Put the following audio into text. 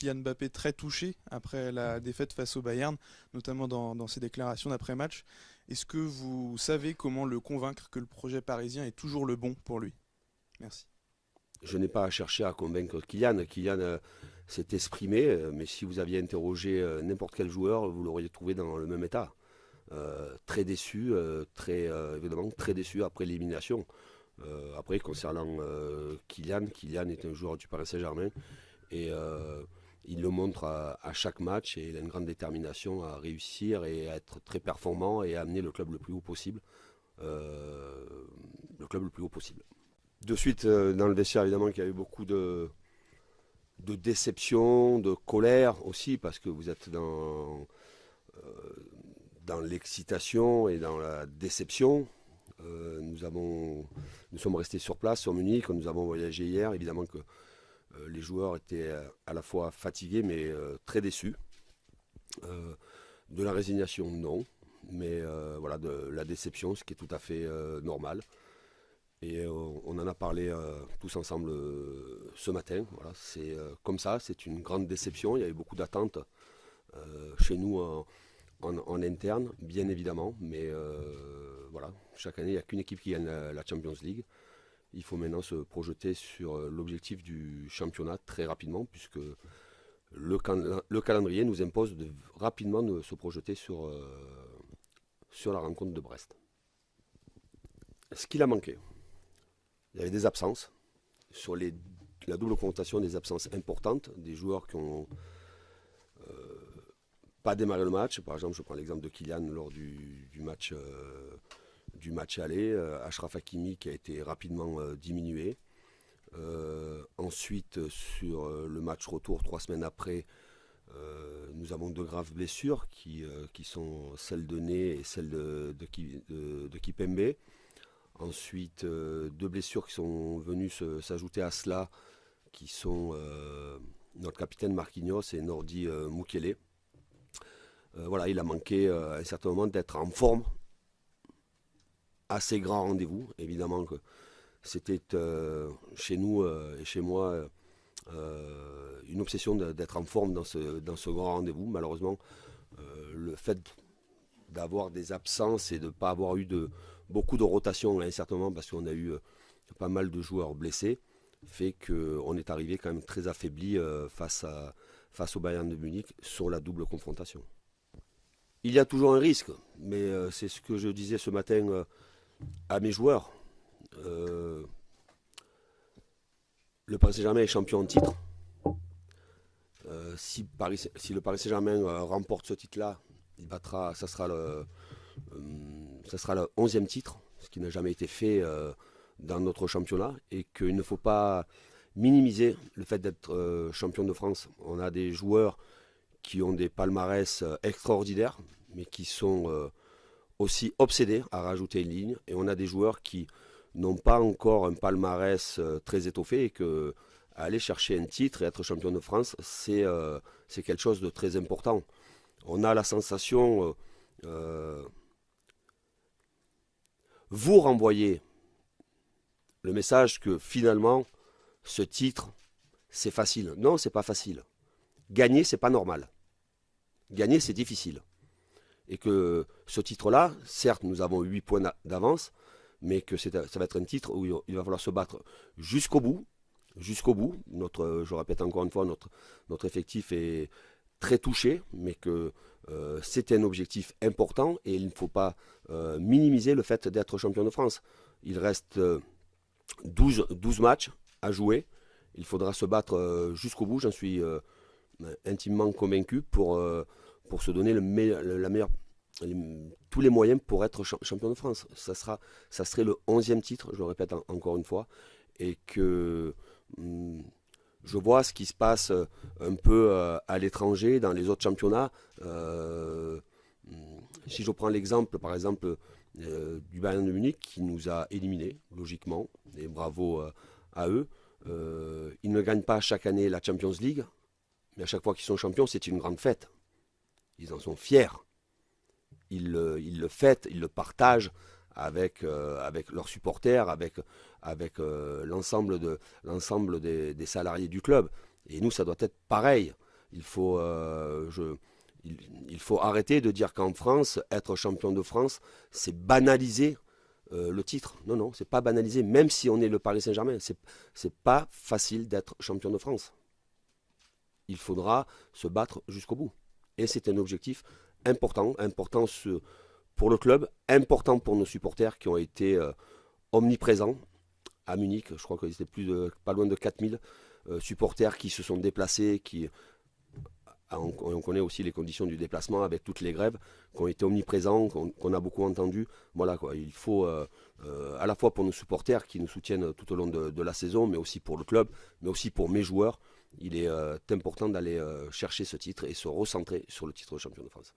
Kylian Mbappé très touché après la défaite face au Bayern, notamment dans ses déclarations d'après-match. Est-ce que vous savez comment le convaincre que le projet parisien est toujours le bon pour lui? Merci. Je n'ai pas à chercher à convaincre Kylian. Kylian s'est exprimé, mais si vous aviez interrogé n'importe quel joueur, vous l'auriez trouvé dans le même état. Très déçu, évidemment très déçu après l'élimination. Après, concernant Kylian est un joueur du Paris Saint-Germain et il le montre à chaque match et il a une grande détermination à réussir et à être très performant et à amener le club le plus haut possible. euh, le club le plus haut possible. De suite, dans le vestiaire, évidemment, qu'il y a eu beaucoup de déception, de colère aussi, parce que vous êtes dans l'excitation et dans la déception. Nous sommes restés sur place, sur Munich, nous avons voyagé hier. Évidemment que les joueurs étaient à la fois fatigués, mais très déçus. Euh, de la résignation, non. Mais voilà, de la déception, ce qui est tout à fait normal. Et on en a parlé tous ensemble ce matin. Voilà, c'est comme ça, c'est une grande déception. Il y avait beaucoup d'attentes chez nous en interne, bien évidemment. Mais voilà, chaque année, il n'y a qu'une équipe qui gagne la Champions League. Il faut maintenant se projeter sur l'objectif du championnat très rapidement, puisque le calendrier nous impose rapidement de se projeter sur la rencontre de Brest. Ce qu'il a manqué, il y avait des absences. Sur la double confrontation, des absences importantes, des joueurs qui ont pas démarré le match. Par exemple, je prends l'exemple de Kylian lors du match aller. Achraf Hakimi qui a été rapidement diminué. Ensuite, sur le match retour, 3 semaines après, nous avons de graves blessures qui sont celles de Né et celles de Kipembe. Ensuite, deux blessures qui sont venues s'ajouter à cela, qui sont notre capitaine Marquinhos et Nordi Mukiele. Voilà, il a manqué à un certain moment d'être en forme, assez grand rendez-vous. Évidemment que c'était chez nous et chez moi une obsession d'être en forme dans ce grand rendez-vous. Malheureusement, le fait d'avoir des absences et de ne pas avoir eu beaucoup de rotation à un certain moment, parce qu'on a eu pas mal de joueurs blessés, fait qu'on est arrivé quand même très affaibli face au Bayern de Munich sur la double confrontation. Il y a toujours un risque, mais c'est ce que je disais ce matin à mes joueurs. Le Paris Saint-Germain est champion en titre. Si le Paris Saint-Germain remporte ce titre-là, ça sera le 11e titre, ce qui n'a jamais été fait dans notre championnat, et qu'il ne faut pas minimiser le fait d'être champion de France. On a des joueurs qui ont des palmarès extraordinaires, mais qui sont aussi obsédés à rajouter une ligne, et on a des joueurs qui n'ont pas encore un palmarès très étoffé, et que aller chercher un titre et être champion de France, c'est quelque chose de très important. On a la sensation, vous renvoyez le message que finalement, ce titre, c'est facile. Non, c'est pas facile. Gagner, c'est pas normal. Gagner, c'est difficile. Et que ce titre-là, certes, nous avons 8 points d'avance, mais que ça va être un titre où il va falloir se battre jusqu'au bout. Jusqu'au bout. Je répète encore une fois, notre effectif est très touché, mais que c'est un objectif important et il ne faut pas minimiser le fait d'être champion de France. Il reste 12 matchs à jouer. Il faudra se battre jusqu'au bout, j'en suis intimement convaincu, pour se donner tous les moyens pour être champion de France. Ça serait le 11e titre, je le répète encore une fois, et que je vois ce qui se passe un peu à l'étranger, dans les autres championnats. Si je prends l'exemple, par exemple, du Bayern de Munich, qui nous a éliminés, logiquement, et bravo à eux. Ils ne gagnent pas chaque année la Champions League, mais à chaque fois qu'ils sont champions, c'est une grande fête. Ils en sont fiers. Ils le fêtent, ils le partagent avec leurs supporters, avec l'ensemble des salariés du club. Et nous, ça doit être pareil. Il faut, il faut arrêter de dire qu'en France, être champion de France, c'est banaliser le titre. Non, non, c'est pas banalisé. Même si on est le Paris Saint-Germain, c'est pas facile d'être champion de France. Il faudra se battre jusqu'au bout. Et c'est un objectif important, pour le club, important pour nos supporters qui ont été omniprésents à Munich. Je crois qu'il y avait pas loin de 4000 supporters qui se sont déplacés, on connaît aussi les conditions du déplacement avec toutes les grèves qui ont été omniprésents, qu'on a beaucoup entendu. Voilà quoi, il faut à la fois pour nos supporters qui nous soutiennent tout au long de la saison, mais aussi pour le club, mais aussi pour mes joueurs, il est important d'aller chercher ce titre et se recentrer sur le titre de champion de France.